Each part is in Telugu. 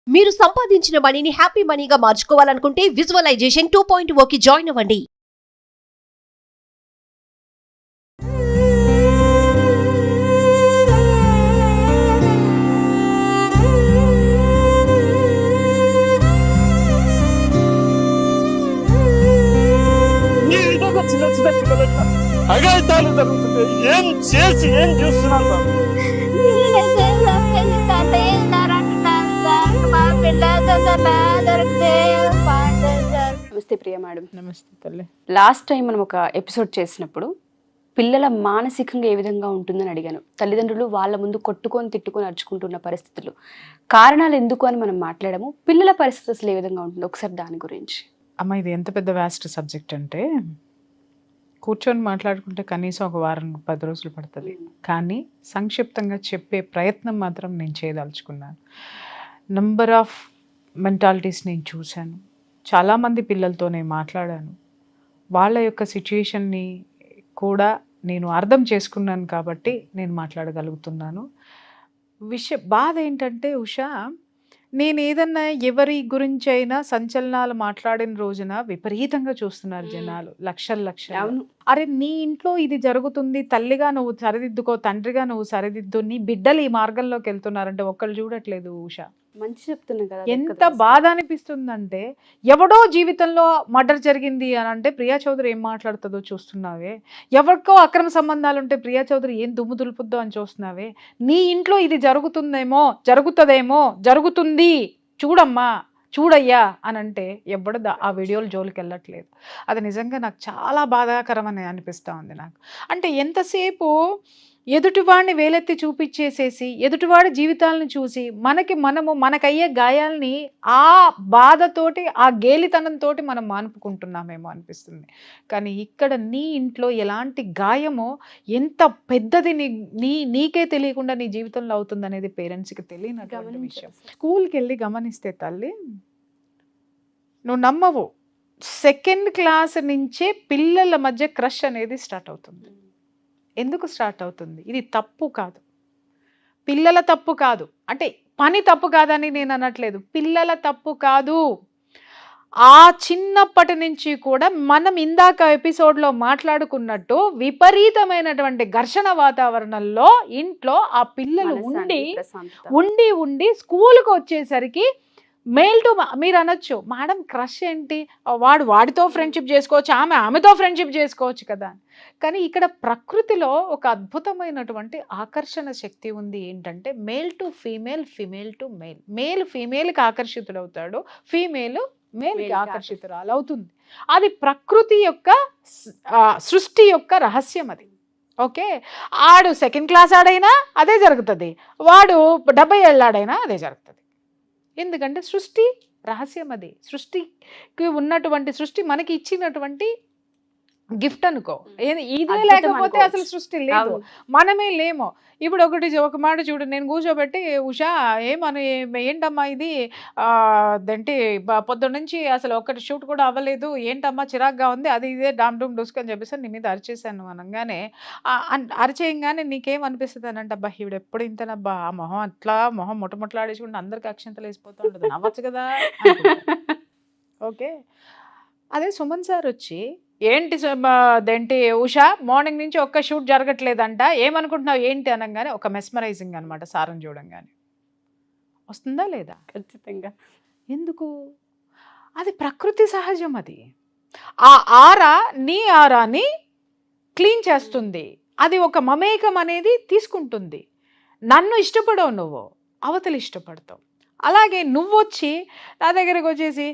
మీరు సంపాదించిన మనీని హ్యాపీ మనీగా మార్చుకోవాలనుకుంటే విజువలైజేషన్ 2.0కి జాయిన్ అవ్వండి. చిన్న చిన్న పిల్లలకి అగాయితాలు జరుగుతుంది. ఏం చేసి ఏం చూస్తున్నాను సార్? నమస్తే ప్రియ మేడం. నమస్తే తల్లి. లాస్ట్ టైం మనం ఒక ఎపిసోడ్ చేసినప్పుడు పిల్లల మానసికంగా ఏ విధంగా ఉంటుందని అడిగాను. తల్లిదండ్రులు వాళ్ళ ముందు కొట్టుకొని తిట్టుకొని అరుచుకుంటున్న పరిస్థితులు, కారణాలు ఎందుకు అని మనం మాట్లాడాము. పిల్లల పరిస్థితి అసలు ఏ విధంగా ఉంటుంది, ఒకసారి దాని గురించి. అమ్మ, ఇది ఎంత పెద్ద వ్యాస్ట్ సబ్జెక్ట్ అంటే కూర్చొని మాట్లాడుకుంటే కనీసం ఒక వారం 10 రోజులు పడుతుంది. కానీ సంక్షిప్తంగా చెప్పే ప్రయత్నం మాత్రం నేను చేయదలుచుకున్నాను. నంబర్ ఆఫ్ మెంటాలిటీస్ నేను చూశాను. చాలామంది పిల్లలతో నేను మాట్లాడాను. వాళ్ళ యొక్క సిచ్యుయేషన్ని కూడా నేను అర్థం చేసుకున్నాను కాబట్టి నేను మాట్లాడగలుగుతున్నాను. బాధ ఏంటంటే ఉషా, నేను ఏదన్నా ఎవరి గురించి అయినా సంచలనాలు మాట్లాడిన రోజున విపరీతంగా చూస్తున్నారు జనాలు, లక్షలు. అరే, నీ ఇంట్లో ఇది జరుగుతుంది, తల్లిగా నువ్వు సరిదిద్దుకో, తండ్రిగా నువ్వు సరిదిద్దు, నీ బిడ్డలు ఈ మార్గంలోకి వెళ్తున్నారంటే ఒక్కళ్ళు చూడట్లేదు ఉషా. మంచి చెప్తున్నా కదా. ఎంత బాధ అనిపిస్తుందంటే, ఎవడో జీవితంలో మర్డర్ జరిగింది అని అంటే ప్రియా చౌదరి ఏం మాట్లాడుతుందో చూస్తున్నావే, ఎవరికో అక్రమ సంబంధాలు ఉంటే ప్రియా చౌదరి ఏం దుమ్ము దులుపుద్దో అని చూస్తున్నావే. నీ ఇంట్లో ఇది జరుగుతుందేమో, జరుగుతుందేమో, జరుగుతుంది, చూడమ్మా, చూడయ్యా అని అంటే ఎవడు ఆ వీడియోలు జోలికి వెళ్ళట్లేదు. అది నిజంగా నాకు చాలా బాధాకరమని అనిపిస్తూ ఉంది నాకు. అంటే ఎంతసేపు ఎదుటివాడిని వేలెత్తి చూపించేసేసి ఎదుటివాడి జీవితాలను చూసి మనకయ్యే గాయాల్ని ఆ బాధతోటి, ఆ గేలితనంతో మనం మానుపుకుంటున్నామేమో అనిపిస్తుంది. కానీ ఇక్కడ నీ ఇంట్లో ఎలాంటి గాయమో, ఎంత పెద్దది నీకే తెలియకుండా నీ జీవితంలో అవుతుంది అనేది పేరెంట్స్కి తెలియనటువంటి విషయం. స్కూల్కి వెళ్ళి గమనిస్తే తల్లి, నువ్వు నమ్మవు, 2nd క్లాస్ నుంచే పిల్లల మధ్య క్రష్ అనేది స్టార్ట్ అవుతుంది. ఎందుకు స్టార్ట్ అవుతుంది? ఇది తప్పు కాదు, పిల్లల తప్పు కాదు, అంటే పని తప్పు కాదని నేను అనట్లేదు, పిల్లల తప్పు కాదు. ఆ చిన్నప్పటి నుంచి కూడా మనం ఇందాక ఎపిసోడ్లో మాట్లాడుకున్నట్టు విపరీతమైనటువంటి ఘర్షణ వాతావరణంలో ఇంట్లో ఆ పిల్లలు ఉండి స్కూల్కి వచ్చేసరికి మేల్ టు, మీరు అనొచ్చు మేడం క్రష్ ఏంటి, వాడితో ఫ్రెండ్షిప్ చేసుకోవచ్చు, ఆమెతో ఫ్రెండ్షిప్ చేసుకోవచ్చు కదా. కానీ ఇక్కడ ప్రకృతిలో ఒక అద్భుతమైనటువంటి ఆకర్షణ శక్తి ఉంది. ఏంటంటే male to female, female to male. Male ఫీమేల్కి ఆకర్షితులవుతాడు, ఫీమేల్ మేల్కి ఆకర్షితురాలు అవుతుంది. అది ప్రకృతి యొక్క సృష్టి యొక్క రహస్యం అది. ఓకే, ఆడు 2nd క్లాస్ ఆడైనా అదే జరుగుతుంది, వాడు 70 ఏళ్ళాడైనా అదే జరుగుతుంది. ఎందుకంటే సృష్టి రహస్యం అది. సృష్టికి ఉన్నటువంటి, సృష్టి మనకి ఇచ్చినటువంటి గిఫ్ట్ అనుకో. ఇదే లేకపోతే అసలు సృష్టి లేదు, మనమే లేమో. ఇప్పుడు ఒక మాట చూడు, నేను కూర్చోబెట్టి ఉషా ఏంటమ్మా ఇది అదేంటి పొద్దున్న నుంచి అసలు ఒక్కటి షూట్ కూడా అవ్వలేదు, ఏంటమ్మా చిరాగ్గా ఉంది, అది ఇదే డామ్ డూమ్ డూస్క్ అని చెప్పేసి నీ మీద అరిచేసాను అనగానే, అరిచేయంగానే నీకేం అనిపిస్తుంది అని అంటే, అబ్బా ఈవిడ ఎప్పుడు ఇంతనబ్బా, ఆ మొహం అట్లా మొహం ముట్టముట్టలాడేసుకుంటే అందరికి అక్షంతలు వేసిపోతూ ఉంటుంది, నవ్వచ్చు కదా. ఓకే, అదే సుమన్ సార్ వచ్చి అదేంటి ఉషా మార్నింగ్ నుంచి ఒక్క షూట్ జరగట్లేదంట, ఏమనుకుంటున్నావు ఏంటి అనగానే ఒక మెస్మరైజింగ్ అనమాట. సారం చూడంగానే వస్తుందా లేదా? ఖచ్చితంగా. ఎందుకు? అది ప్రకృతి సహజం. అది ఆ ఆరా నీ ఆరాని క్లీన్ చేస్తుంది, అది ఒక మమేకం అనేది తీసుకుంటుంది. నన్ను ఇష్టపడవు నువ్వు, అవతలి ఇష్టపడతావు. అలాగే నువ్వు వచ్చి నా దగ్గరకు వచ్చేసి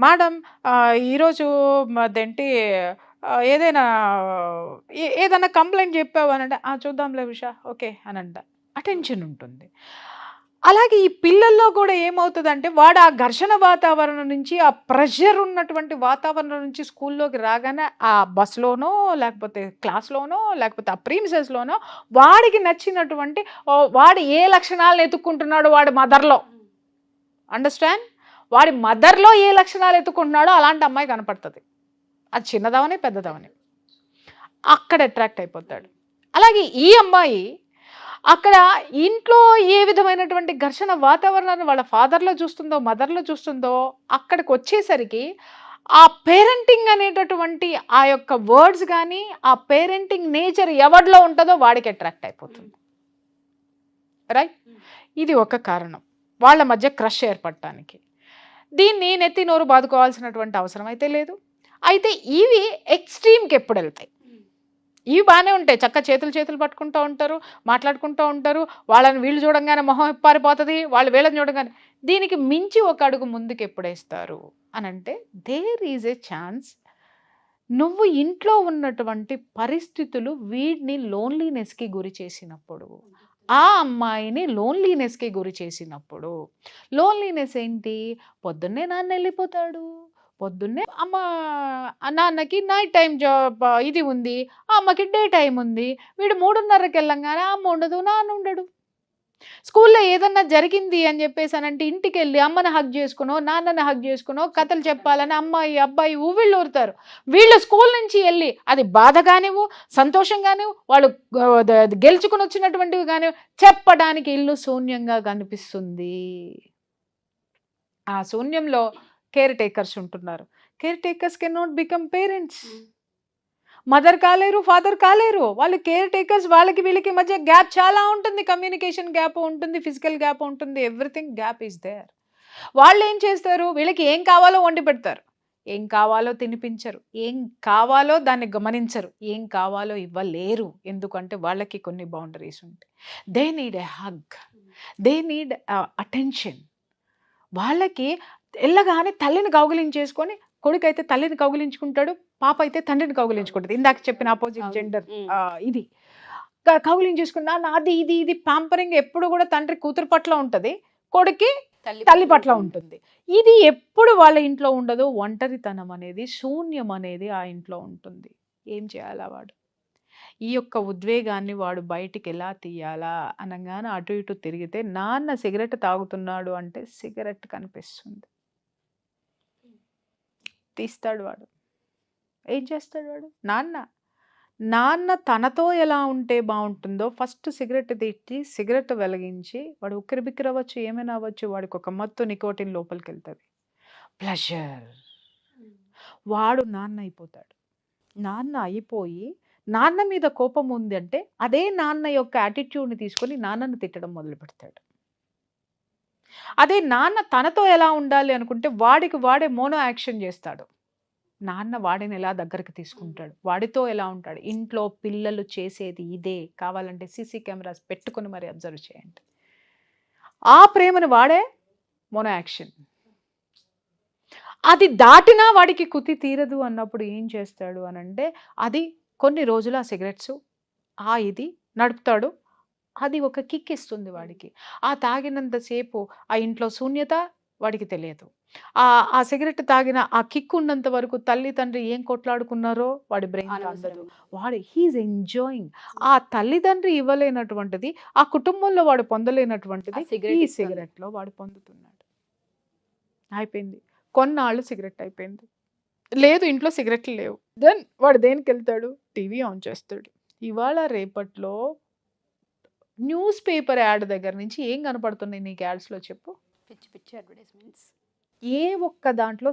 మేడం ఈరోజు అదేంటి ఏదైనా కంప్లైంట్ చెప్పావు అని అంటే, చూద్దాంలే ఉషా, ఓకే అని అంట, అటెన్షన్ ఉంటుంది. అలాగే ఈ పిల్లల్లో కూడా ఏమవుతుందంటే, వాడు ఆ ఘర్షణ వాతావరణం నుంచి, ఆ ప్రెషర్ ఉన్నటువంటి వాతావరణం నుంచి స్కూల్లోకి రాగానే ఆ బస్లోనో లేకపోతే క్లాస్లోనో లేకపోతే ఆ ప్రీమిసెస్లోనో వాడికి నచ్చినటువంటి వాడు ఏ లక్షణాలను ఎత్తుక్కుంటున్నాడు వాడి మదర్లో, అండర్స్టాండ్, వాడి మదర్లో ఏ లక్షణాలు ఎత్తుకుంటున్నాడో అలాంటి అమ్మాయి కనపడుతుంది. అది చిన్నదవని పెద్దదవని, అక్కడ అట్రాక్ట్ అయిపోతాడు. అలాగే ఈ అమ్మాయి అక్కడ ఇంట్లో ఏ విధమైనటువంటి ఘర్షణ వాతావరణాన్ని వాళ్ళ ఫాదర్లో చూస్తుందో మదర్లో చూస్తుందో అక్కడికి వచ్చేసరికి ఆ పేరెంటింగ్ అనేటటువంటి ఆ యొక్క వర్డ్స్ కానీ ఆ పేరెంటింగ్ నేచర్ ఎవరిలో ఉంటుందో వాడికి అట్రాక్ట్ అయిపోతుంది. రైట్, ఇది ఒక కారణం వాళ్ళ మధ్య క్రష్ ఏర్పడటానికి. దీన్ని నెత్తి నోరు బాదుకోవాల్సినటువంటి అవసరం అయితే లేదు. అయితే ఇవి ఎక్స్ట్రీమ్కి ఎప్పుడు వెళ్తాయి? ఇవి బాగానే ఉంటాయి, చక్క చేతులు పట్టుకుంటూ ఉంటారు, మాట్లాడుకుంటూ ఉంటారు, వాళ్ళని వీళ్ళు చూడంగానే మొహం పారిపోతుంది, వాళ్ళు వీళ్ళని చూడగానే. దీనికి మించి ఒక అడుగు ముందుకు ఎప్పుడేస్తారు అని అంటే దేర్ ఈజ్ ఏ ఛాన్స్ నువ్వు ఇంట్లో ఉన్నటువంటి పరిస్థితులు వీడిని లోన్లీనెస్కి గురి చేసినప్పుడు, ఆ అమ్మాయిని లోన్లీనెస్కి గురి చేసినప్పుడు. లోన్లీనెస్ ఏంటి? పొద్దున్నే నాన్న వెళ్ళిపోతాడు, పొద్దున్నే అమ్మ నాన్నకి నైట్ టైం జాబ్ ఇది ఉంది, అమ్మకి డే టైం ఉంది. వీడు 3:30కి వెళ్ళంగానే అమ్మ ఉండదు, నాన్న ఉండడు. స్కూల్లో ఏదన్నా జరిగింది అని చెప్పేసానంటే ఇంటికి వెళ్ళి అమ్మని హగ్ చేసుకునో నాన్నని హగ్ చేసుకునో కథలు చెప్పాలని అమ్మాయి అబ్బాయి ఊవిళ్ళు ఊరుతారు. వీళ్ళు స్కూల్ నుంచి వెళ్ళి అది బాధ కానివ్వు సంతోషం కానివ్వు వాళ్ళు గెలుచుకుని వచ్చినటువంటివి కానివ్వు చెప్పడానికి ఇల్లు శూన్యంగా కనిపిస్తుంది. ఆ శూన్యంలో కేర్ టేకర్స్ ఉంటున్నారు. Caretakers can not become parents. Mother కాలేరు, ఫాదర్ కాలేరు. వాళ్ళు కేర్ టేకర్స్. వాళ్ళకి వీళ్ళకి మధ్య గ్యాప్ చాలా ఉంటుంది, కమ్యూనికేషన్ గ్యాప్ ఉంటుంది, ఫిజికల్ గ్యాప్ ఉంటుంది, ఎవ్రీథింగ్ గ్యాప్ ఈజ్ దేర్. వాళ్ళు ఏం చేస్తారు? వీళ్ళకి ఏం కావాలో వండి పెడతారు, ఏం కావాలో తినిపించరు, ఏం కావాలో దాన్ని గమనించరు, ఏం కావాలో ఇవ్వలేరు. ఎందుకంటే వాళ్ళకి కొన్ని బౌండరీస్ ఉంటాయి. They need a hug, they need attention. వాళ్ళకి వెళ్ళగానే తల్లిని కౌగిలించేసుకొని, కొడుకు అయితే తల్లిని కౌగిలించుకుంటాడు, పాప అయితే తండ్రిని కౌగిలించుకుంటుంది. ఇందాక చెప్పిన ఆపోజిట్ జెండర్ ఇది కౌగిలించేసుకుని నాన్న అది ఇది ఇది ప్యాంపరింగ్ ఎప్పుడు కూడా తండ్రి కూతురు పట్ల ఉంటుంది, కొడుకి తల్లి పట్ల ఉంటుంది. ఇది ఎప్పుడు వాళ్ళ ఇంట్లో ఉండదు. ఒంటరితనం అనేది, శూన్యం అనేది ఆ ఇంట్లో ఉంటుంది. ఏం చేయాలా వాడు? ఈ యొక్క ఉద్వేగాన్ని వాడు బయటికి ఎలా తీయాలా అనగానే అటు ఇటు తిరిగితే నాన్న సిగరెట్ తాగుతున్నాడు అంటే సిగరెట్ కనిపిస్తుంది, తీస్తాడు వాడు. ఏం చేస్తాడు వాడు? నాన్న తనతో ఎలా ఉంటే బాగుంటుందో ఫస్ట్ సిగరెట్ తెచ్చి సిగరెట్ వెలిగించి వాడు ఉక్కిరి బిక్కిరి అవ్వచ్చు, ఏమైనా అవ్వచ్చు, వాడికి ఒక మత్తు నికోటిన్ లోపలికి వెళ్తుంది, ప్లెజర్. వాడు నాన్న అయిపోతాడు. నాన్న అయిపోయి నాన్న మీద కోపం ఉంది అంటే అదే నాన్న యొక్క యాటిట్యూడ్ని తీసుకొని నాన్నను తిట్టడం మొదలు పెడతాడు. అదే నాన్న తనతో ఎలా ఉండాలి అనుకుంటే వాడికి వాడే మోనో యాక్షన్ చేస్తాడు. నాన్న వాడిని ఎలా దగ్గరికి తీసుకుంటాడు, వాడితో ఎలా ఉంటాడు. ఇంట్లో పిల్లలు చేసేది ఇదే. కావాలంటే సీసీ కెమెరాస్ పెట్టుకొని మరి అబ్జర్వ్ చేయండి. ఆ ప్రేమను వాడే మోనో యాక్షన్. అది దాటినా వాడికి కుతి తీరదు అన్నప్పుడు ఏం చేస్తాడు అని అంటే అది కొన్ని రోజులు ఆ సిగరెట్స్ ఇది నడుపుతాడు. అది ఒక కిక్ ఇస్తుంది వాడికి. ఆ తాగినంతసేపు ఆ ఇంట్లో శూన్యత వాడికి తెలియదు. ఆ సిగరెట్ తాగిన ఆ కిక్ ఉన్నంత వరకు తల్లి తండ్రి ఏం కొట్లాడుకున్నారో వాడి బ్రెయిన్ అందదు. వాడు హీఈస్ ఎంజాయింగ్. ఆ తల్లిదండ్రి ఇవ్వలేనటువంటిది, ఆ కుటుంబంలో వాడు పొందలేనటువంటిది ఈ సిగరెట్లో వాడు పొందుతున్నాడు. అయిపోయింది. కొన్నాళ్ళు సిగరెట్ అయిపోయింది, లేదు ఇంట్లో సిగరెట్లు లేవు. దెన్ వాడు దేనికి వెళ్తాడు? టీవీ ఆన్ చేస్తాడు. ఇవాళ రేపట్లో న్యూస్ పేపర్ యాడ్ దగ్గర నుంచి ఏం కనపడుతున్నాయి నీకు యాడ్స్లో చెప్పు? పిచ్చి పిచ్చి అడ్వర్టైజ్మెంట్స్. ఏ ఒక్క దాంట్లో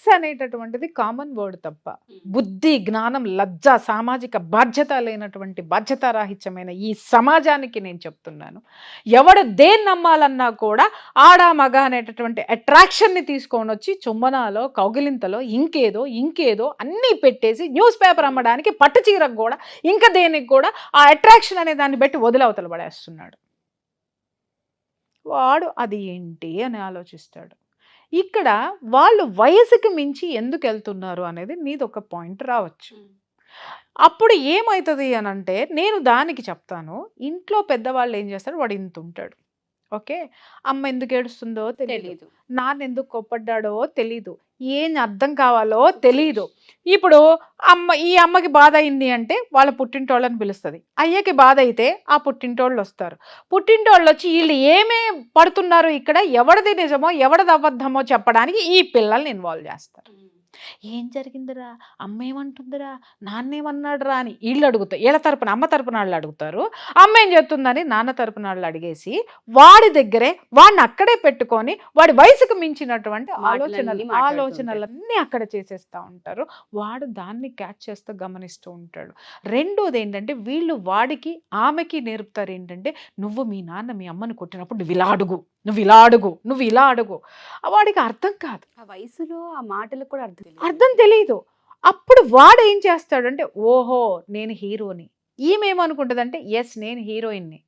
అనేటటువంటిది కామన్ వర్డ్ తప్ప బుద్ధి జ్ఞానం లజ్జ సామాజిక బాధ్యత లేనటువంటి బాధ్యతారాహిత్యమైన ఈ సమాజానికి నేను చెప్తున్నాను, ఎవడు దేన్ని నమ్మాలన్నా కూడా ఆడ మగ అనేటటువంటి అట్రాక్షన్ని తీసుకొని వచ్చి చుమ్మనాలో కౌగిలింతలో ఇంకేదో అన్నీ పెట్టేసి న్యూస్ పేపర్ అమ్మడానికి పట్టు చీరకు కూడా ఇంకా దేనికి కూడా ఆ అట్రాక్షన్ అనే దాన్ని బట్టి వదిలవతల పడేస్తున్నాడు. వాడు అది ఏంటి అని ఆలోచిస్తాడు. ఇక్కడ వాళ్ళు వయసుకి మించి ఎందుకు వెళ్తున్నారు అనేది నీది ఒక పాయింట్ రావచ్చు. అప్పుడు ఏమవుతుంది అని అంటే నేను దానికి చెప్తాను. ఇంట్లో పెద్దవాళ్ళు ఏం చేస్తారు, వాడు ఇంత ఉంటాడు, ఓకే, అమ్మ ఎందుకు ఏడుస్తుందో తెలియదు, నాన్న ఎందుకు కోప్పడ్డాడో తెలీదు, ఏం అర్థం కావాలో తెలీదు. ఇప్పుడు ఈ అమ్మకి బాధ అయింది అంటే వాళ్ళ పుట్టింటోళ్ళని పిలుస్తుంది. అయ్యకి బాధ అయితే ఆ పుట్టింటోళ్ళు వస్తారు. పుట్టింటోళ్ళు వచ్చి వీళ్ళు ఏమే పడుతున్నారు ఇక్కడ, ఎవరిది నిజమో ఎవరిది అబద్ధమో చెప్పడానికి ఈ పిల్లల్ని ఇన్వాల్వ్ చేస్తారు. ఏం జరిగిందిరా, అమ్మ ఏమంటుందిరా, నాన్నేమన్నాడురా అని వీళ్ళు అడుగుతారు. వీళ్ళ తరపున అమ్మ తరపున వాళ్ళు అడుగుతారు. అమ్మ ఏం చెప్తుందని నాన్న తరపున వాళ్ళు అడిగేసి వాడి దగ్గరే వాడిని అక్కడే పెట్టుకొని వాడి వయసుకు మించినటువంటి మాటలన్నీ మాట్లాడుతూ ఆలోచనలన్నీ అక్కడ చేసేస్తూ ఉంటారు. వాడు దాన్ని క్యాచ్ చేస్తూ గమనిస్తూ ఉంటాడు. రెండోది ఏంటంటే వీళ్ళు వాడికి ఆమెకి నేర్పుతారు ఏంటంటే, నువ్వు మీ నాన్న మీ అమ్మని కొట్టినప్పుడు నువ్వు ఇలా అడుగు, నువ్వు ఇలా అడుగు, నువ్వు ఇలా అడుగు. వాడికి అర్థం కాదు, ఆ వయసులో ఆ మాటలకు కూడా అర్థం తెలియదు. అప్పుడు వాడు ఏం చేస్తాడంటే, ఓహో నేను హీరోని, ఈమెమనుకుంటుందంటే ఎస్ నేను హీరోయిన్ని,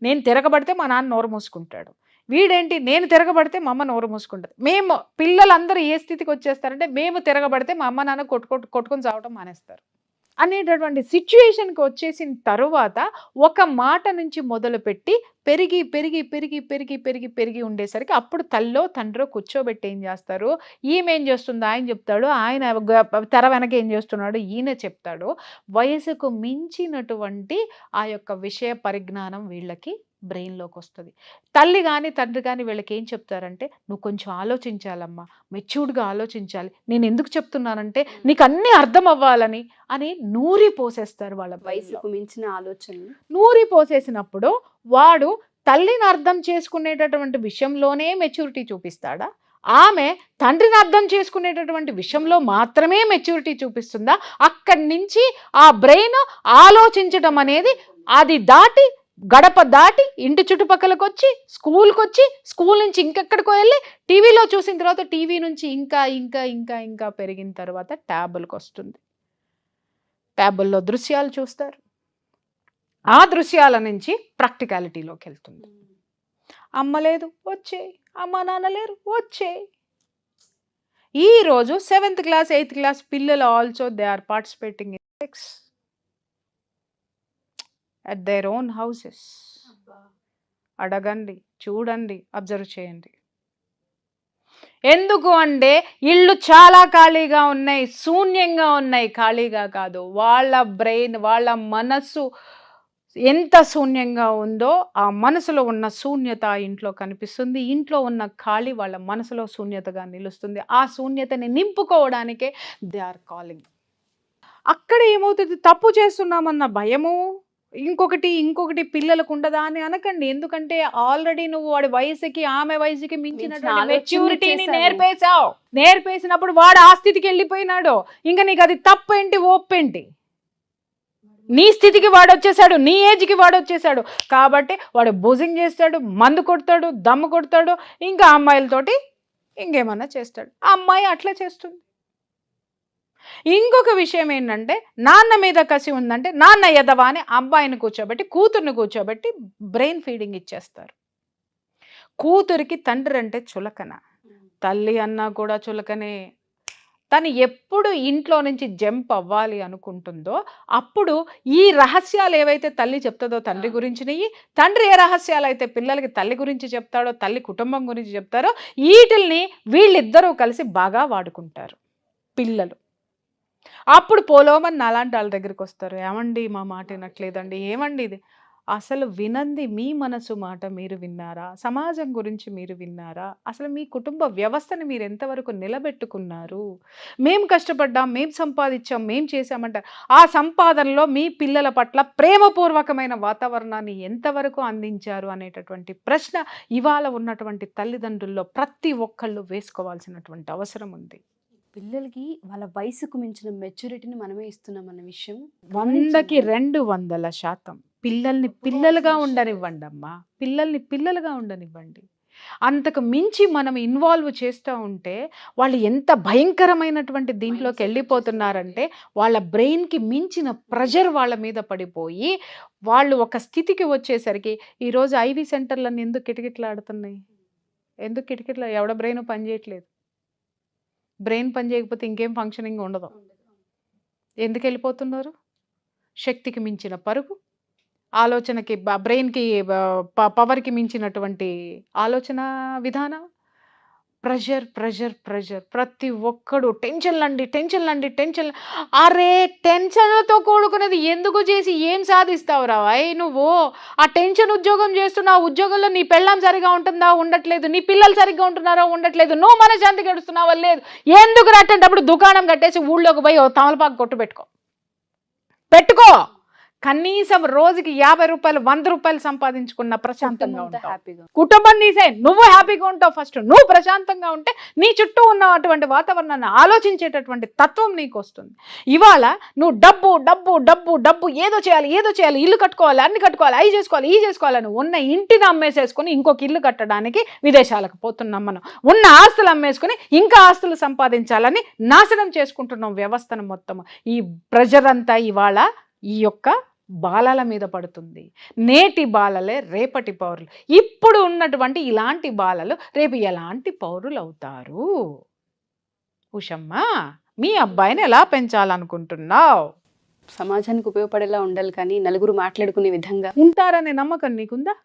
నేను తిరగబడితే మా నాన్న నోరు మూసుకుంటాడు. వీడేంటి, నేను తిరగబడితే మా అమ్మ నోరు మూసుకుంటుంది. మేము పిల్లలందరూ ఏ స్థితికి వచ్చేస్తారంటే, మేము తిరగబడితే మా అమ్మ నాన్న కొట్టుకొని చావటం మానేస్తారు అనేటటువంటి సిచ్యుయేషన్కి వచ్చేసిన తరువాత ఒక మాట నుంచి మొదలుపెట్టి పెరిగి పెరిగి పెరిగి పెరిగి పెరిగి పెరిగి ఉండేసరికి అప్పుడు తల్లో తండ్రో కూర్చోబెట్టి ఏం చేస్తారు, ఈమె ఏం చేస్తుందో ఆయన చెప్తాడు, ఆయన తెర వెనక ఏం చేస్తున్నాడు ఈయన చెప్తాడు. వయసుకు మించినటువంటి ఆ యొక్క విషయ పరిజ్ఞానం వీళ్ళకి బ్రెయిన్లోకి వస్తుంది. తల్లి కానీ తండ్రి కానీ వీళ్ళకి ఏం చెప్తారంటే, నువ్వు కొంచెం ఆలోచించాలమ్మా, మెచ్యూర్డ్గా ఆలోచించాలి, నేను ఎందుకు చెప్తున్నానంటే నీకు అన్నీ అర్థం అవ్వాలని అని నూరి పోసేస్తారు వాళ్ళ వయసుకు మించిన ఆలోచనలు. నూరి పోసేసినప్పుడు వాడు తల్లిని అర్థం చేసుకునేటటువంటి విషయంలోనే మెచ్యూరిటీ చూపిస్తాడా, ఆమె తండ్రిని అర్థం చేసుకునేటటువంటి విషయంలో మాత్రమే మెచ్యూరిటీ చూపిస్తుందా? అక్కడి నుంచి ఆ బ్రెయిన్ ఆలోచించడం అనేది అది దాటి గడప దాటి ఇంటి చుట్టుపక్కలకు వచ్చి స్కూల్కి వచ్చి స్కూల్ నుంచి ఇంకెక్కడికో వెళ్ళి టీవీలో చూసిన తర్వాత టీవీ నుంచి ఇంకా ఇంకా ఇంకా ఇంకా పెరిగిన తర్వాత ట్యాబులకు వస్తుంది. ట్యాబుల్లో దృశ్యాలు చూస్తారు, ఆ దృశ్యాల నుంచి ప్రాక్టికాలిటీలోకి వెళ్తుంది. అమ్మ లేదు వచ్చే, అమ్మ నాన్న లేరు వచ్చే. ఈరోజు 7th క్లాస్ 8th క్లాస్ పిల్లలు also they are participating in sex at their own houses. అడగండి, చూడండి, అబ్జర్వ్ చేయండి. ఎందుకు అంటే ఇళ్ళు చాలా ఖాళీగా ఉన్నాయి, శూన్యంగా ఉన్నాయి. ఖాళీగా కాదు, వాళ్ళ బ్రెయిన్ వాళ్ళ మనస్సు ఎంత శూన్యంగా ఉందో ఆ మనసులో ఉన్న శూన్యత ఇంట్లో కనిపిస్తుంది. ఇంట్లో ఉన్న ఖాళీ వాళ్ళ మనసులో శూన్యతగా నిలుస్తుంది. ఆ శూన్యతని నింపుకోవడానికే దే ఆర్ కాలింగ్. అక్కడ ఏమవుతుంది, తప్పు చేస్తున్నామన్న భయము, ఇంకొకటి పిల్లలకు ఉండదా అని అనకండి. ఎందుకంటే ఆల్రెడీ నువ్వు వాడి వయసుకి ఆమె వయసుకి మించినటువంటి మెచ్యూరిటీని నేర్పేసినప్పుడు వాడు ఆ స్థితికి వెళ్ళిపోయినాడు. ఇంకా నీకు అది తప్పేంటి ఒప్పేంటి, నీ స్థితికి వాడు వచ్చేసాడు, నీ ఏజ్కి వాడు వచ్చేసాడు. కాబట్టి వాడు బుజింగ్ చేస్తాడు, మందు కొడతాడు, దమ్ము కొడతాడు, ఇంకా అమ్మాయిలతోటి ఇంకేమన్నా చేస్తాడు. ఆ అమ్మాయి అట్లా చేస్తుంది. ఇంకొక విషయం ఏంటంటే, నాన్న మీద కసి ఉందంటే నాన్న ఎదవా అని అబ్బాయిని కూర్చోబెట్టి కూతుర్ని కూర్చోబెట్టి బ్రెయిన్ ఫీడింగ్ ఇచ్చేస్తారు. కూతురికి తండ్రి అంటే చులకన, తల్లి అన్నా కూడా చులకనే. తను ఎప్పుడు ఇంట్లో నుంచి జంప్ అవ్వాలి అనుకుంటుందో అప్పుడు ఈ రహస్యాలు ఏవైతే తల్లి చెప్తుందో తండ్రి గురించినవి, తండ్రి ఏ రహస్యాలు అయితే పిల్లలకి తల్లి గురించి చెప్తాడో, తల్లి కుటుంబం గురించి చెప్తారో, వీటిల్ని వీళ్ళిద్దరూ కలిసి బాగా వాడుకుంటారు పిల్లలు. అప్పుడు పోలోమని అలాంటి వాళ్ళ దగ్గరికి వస్తారు. ఏమండి మా మాట వినట్లేదండి, ఏమండి ఇది, అసలు వినంది మీ మనసు మాట మీరు విన్నారా, సమాజం గురించి మీరు విన్నారా, అసలు మీ కుటుంబ వ్యవస్థని మీరు ఎంతవరకు నిలబెట్టుకున్నారు, మేము కష్టపడ్డాం, మేము సంపాదించాం, మేము చేసామంటారు. ఆ సంపాదనలో మీ పిల్లల పట్ల ప్రేమపూర్వకమైన వాతావరణాన్ని ఎంతవరకు అందించారు అనేటటువంటి ప్రశ్న ఇవాళ ఉన్నటువంటి తల్లిదండ్రుల్లో ప్రతి ఒక్కళ్ళు వేసుకోవాల్సినటువంటి అవసరం ఉంది. పిల్లలకి వాళ్ళ వయసుకు మించిన మెచ్యూరిటీని మనమే ఇస్తున్నాం అన్న విషయం 100కి 200% పిల్లల్ని పిల్లలుగా ఉండనివ్వండి అమ్మా, పిల్లల్ని పిల్లలుగా ఉండనివ్వండి. అంతకు మించి మనం ఇన్వాల్వ్ చేస్తూ ఉంటే వాళ్ళు ఎంత భయంకరమైనటువంటి దీంట్లోకి వెళ్ళిపోతున్నారంటే, వాళ్ళ బ్రెయిన్కి మించిన ప్రెషర్ వాళ్ళ మీద పడిపోయి వాళ్ళు ఒక స్థితికి వచ్చేసరికి, ఈరోజు ఐవీ సెంటర్లన్నీ ఎందుకు కిటకిటలాడుతున్నాయి, ఎందుకు కిటకిటలా, ఎవడ బ్రెయిన్ పనిచేయట్లేదు. బ్రెయిన్ పని చేయకపోతే ఇంకేం ఫంక్షనింగ్ ఉండదు. ఎందుకు వెళ్ళిపోతున్నారు, శక్తికి మించిన పరుగు, ఆలోచనకి బ్రెయిన్కి పవర్కి మించినటువంటి ఆలోచన విధానం, ప్రెషర్ ప్రెషర్ ప్రెషర్. ప్రతి ఒక్కడు టెన్షన్. అరే టెన్షన్లతో కూడుకున్నది ఎందుకు చేసి ఏం సాధిస్తావురా అయ్ నువ్వు? ఆ టెన్షన్ ఉద్యోగం చేస్తున్నావు, ఉద్యోగంలో నీ పెళ్ళాం సరిగా ఉంటుందా? ఉండట్లేదు. నీ పిల్లలు సరిగ్గా ఉంటున్నారా? ఉండట్లేదు. నువ్వు మనశ్శాంతి గడుస్తున్నావా? లేదు. ఎందుకు అట్టేటప్పుడు దుకాణం కట్టేసి ఊళ్ళోకి పోయి ఓ తమలపాకు కొట్టు పెట్టుకో. కనీసం రోజుకి 50 రూపాయలు 100 రూపాయలు సంపాదించుకున్న ప్రశాంతంగా ఉంటావు. హ్యాపీగా కుటుంబం తీసే నువ్వు హ్యాపీగా ఉంటావు. ఫస్ట్ నువ్వు ప్రశాంతంగా ఉంటే నీ చుట్టూ ఉన్న అటువంటి వాతావరణాన్ని ఆలోచించేటటువంటి తత్వం నీకు వస్తుంది. ఇవాళ నువ్వు డబ్బు డబ్బు డబ్బు డబ్బు ఏదో చేయాలి, ఇల్లు కట్టుకోవాలి, అన్ని కట్టుకోవాలి, అవి చేసుకోవాలి, నువ్వు ఉన్న ఇంటిని అమ్మేసేసుకొని ఇంకొక ఇల్లు కట్టడానికి విదేశాలకు పోతున్నాం. మనం ఉన్న ఆస్తులు అమ్మేసుకొని ఇంకా ఆస్తులు సంపాదించాలని నాశనం చేసుకుంటున్నాం వ్యవస్థను మొత్తం. ఈ ప్రెషర్ అంతా ఇవాళ ఈ యొక్క బాలల మీద పడుతుంది. నేటి బాలలే రేపటి పౌరులు. ఇప్పుడు ఉన్నటువంటి ఇలాంటి బాలలు రేపు ఎలాంటి పౌరులు అవుతారు? ఉషమ్మ, మీ అబ్బాయిని ఎలా పెంచాలనుకుంటున్నావు? సమాజానికి ఉపయోగపడేలా ఉండాలి, కానీ నలుగురు మాట్లాడుకునే విధంగా ఉంటారనే నమ్మకం నీకుందా?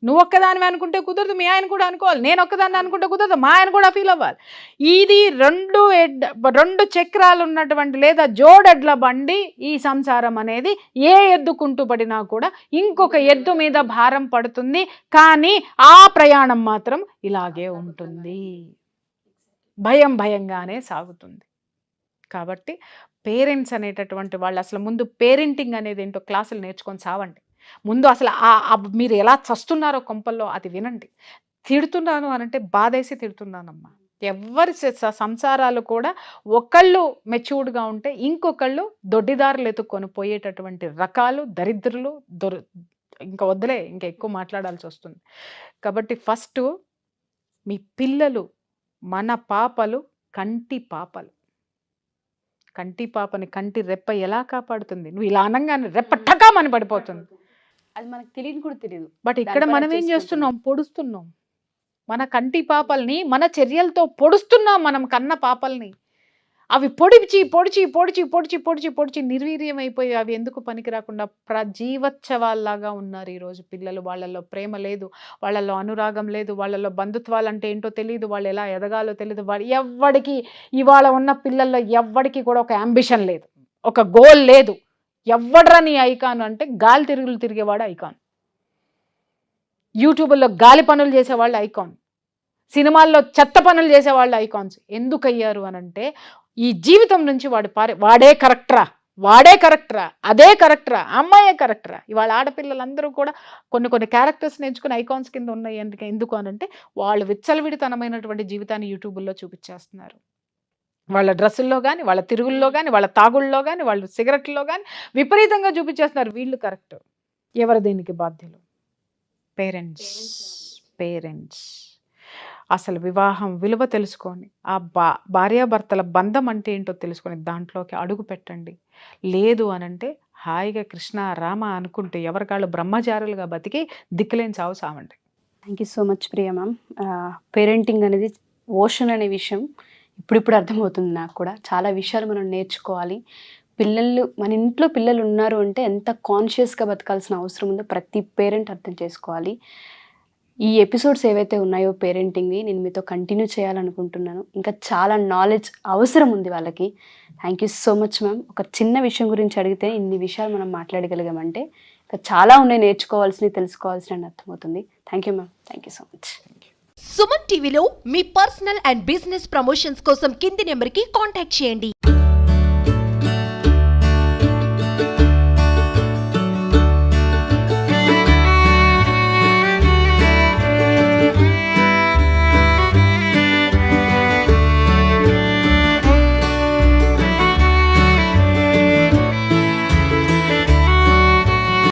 నువ్వు ఒక్కదానివి అనుకుంటే కుదరదు, మీ ఆయన కూడా అనుకోవాలి. నేను ఒక్కదాన్ని అనుకుంటే కుదరదు, మా ఆయన కూడా ఫీల్ అవ్వాలి. ఇది రెండు చక్రాలు ఉన్నటువంటి లేదా జోడెడ్ల బండి ఈ సంసారం అనేది. ఏ ఎద్దుకుంటూ పడినా కూడా ఇంకొక ఎద్దు మీద భారం పడుతుంది, కానీ ఆ ప్రయాణం మాత్రం ఇలాగే ఉంటుంది. భయంగానే సాగుతుంది. కాబట్టి పేరెంట్స్ అనేటటువంటి వాళ్ళు అసలు ముందు పేరెంటింగ్ అనేది ఏంటో క్లాసులు నేర్చుకొని సావండి. ముందు అసలు మీరు ఎలా చస్తున్నారో కొంపల్లో అది వినండి. తిడుతున్నాను అనంటే బాధేసి తిడుతున్నానమ్మా. ఎవరి సంసారాలు కూడా ఒకళ్ళు మెచ్యూర్డ్గా ఉంటే ఇంకొకళ్ళు దొడ్డిదారులు ఎత్తుక్కొని పోయేటటువంటి రకాలు దరిద్రులు ఇంకా వద్దులే, ఇంకా ఎక్కువ మాట్లాడాల్సి వస్తుంది. కాబట్టి ఫస్ట్ మీ పిల్లలు మన పాపలు కంటి పాపని కంటి రెప్ప ఎలా కాపాడుతుంది? నువ్వు ఇలా అనగానే రెప్ప టకామని పడిపోతుంది. అది మనకు తెలియదు కూడా తెలియదు. బట్ ఇక్కడ మనం ఏం చేస్తున్నాం? పొడుస్తున్నాం మన కంటి పాపల్ని, మన చర్యలతో పొడుస్తున్నాం మనం కన్న పాపల్ని. అవి పొడిచి నిర్వీర్యం అయిపోయి అవి ఎందుకు పనికి రాకుండా జీవోత్సవాల్లాగా ఉన్నారు ఈరోజు పిల్లలు. వాళ్ళల్లో ప్రేమ లేదు, వాళ్ళల్లో అనురాగం లేదు, వాళ్ళల్లో బంధుత్వాలు అంటే ఏంటో తెలియదు, వాళ్ళు ఎలా ఎదగాలో తెలియదు. ఎవ్వడికి ఇవాళ ఉన్న పిల్లల్లో ఎవ్వడికి కూడా ఒక అంబిషన్ లేదు, ఒక గోల్ లేదు. ఎవ్వడ్రా నీ ఐకాన్ అంటే గాలి తిరుగులు తిరిగేవాడు ఐకాన్, యూట్యూబ్లో గాలి పనులు చేసేవాళ్ళు ఐకాన్, సినిమాల్లో చెత్త పనులు చేసేవాళ్ళు ఐకాన్స్. ఎందుకు అయ్యారు అనంటే ఈ జీవితం నుంచి వాడే కరెక్టరా, అదే కరెక్టరా, అమ్మాయే కరెక్టరా. ఇవాళ ఆడపిల్లలందరూ కూడా కొన్ని క్యారెక్టర్స్ నేర్చుకుని ఐకాన్స్ కింద ఉన్నాయి. ఎందుకు అనంటే వాళ్ళు విచ్చలవిడితనమైనటువంటి జీవితాన్ని యూట్యూబ్లో చూపించేస్తున్నారు. వాళ్ళ డ్రెస్సుల్లో కానీ, వాళ్ళ తిరుగుల్లో కానీ, వాళ్ళ తాగుళ్ళలో కానీ, వాళ్ళు సిగరెట్లో కానీ విపరీతంగా చూపించేస్తున్నారు. వీళ్ళు కరెక్ట్. ఎవరు దీనికి బాధ్యులు? పేరెంట్స్. అసలు వివాహం విలువ తెలుసుకొని, ఆ భార్యాభర్తల బంధం అంటే ఏంటో తెలుసుకొని దాంట్లోకి అడుగు పెట్టండి. లేదు అనంటే హాయిగా కృష్ణ రామ అనుకుంటూ ఎవరికాళ్ళు బ్రహ్మచారులుగా బతికి దిక్కులేని సావండి. Thank you so much Priya ma'am. Parenting అనేది ఓషన్ అనే విషయం ఇప్పుడు అర్థమవుతుంది నాకు కూడా. చాలా విషయాలు మనం నేర్చుకోవాలి. మన ఇంట్లో పిల్లలు ఉన్నారు అంటే ఎంత కాన్షియస్గా బతకాల్సిన అవసరం ఉందో ప్రతి పేరెంట్ అర్థం చేసుకోవాలి. ఈ ఎపిసోడ్స్ ఏవైతే ఉన్నాయో పేరెంటింగ్ని నేను మీతో కంటిన్యూ చేయాలనుకుంటున్నాను. ఇంకా చాలా నాలెడ్జ్ అవసరం ఉంది వాళ్ళకి. Thank you so much ma'am. ఒక చిన్న విషయం గురించి అడిగితే ఇన్ని విషయాలు మనం మాట్లాడగలిగామంటే ఇంకా చాలా ఉన్నాయి నేర్చుకోవాల్సినవి, తెలుసుకోవాల్సినవి అర్థమవుతుంది. Thank you ma'am. Thank you so much. Suman టీవీలో మీ పర్సనల్ అండ్ బిజినెస్ ప్రమోషన్స్ కోసం కింది నెంబర్కి కాంటాక్ట్ చేయండి.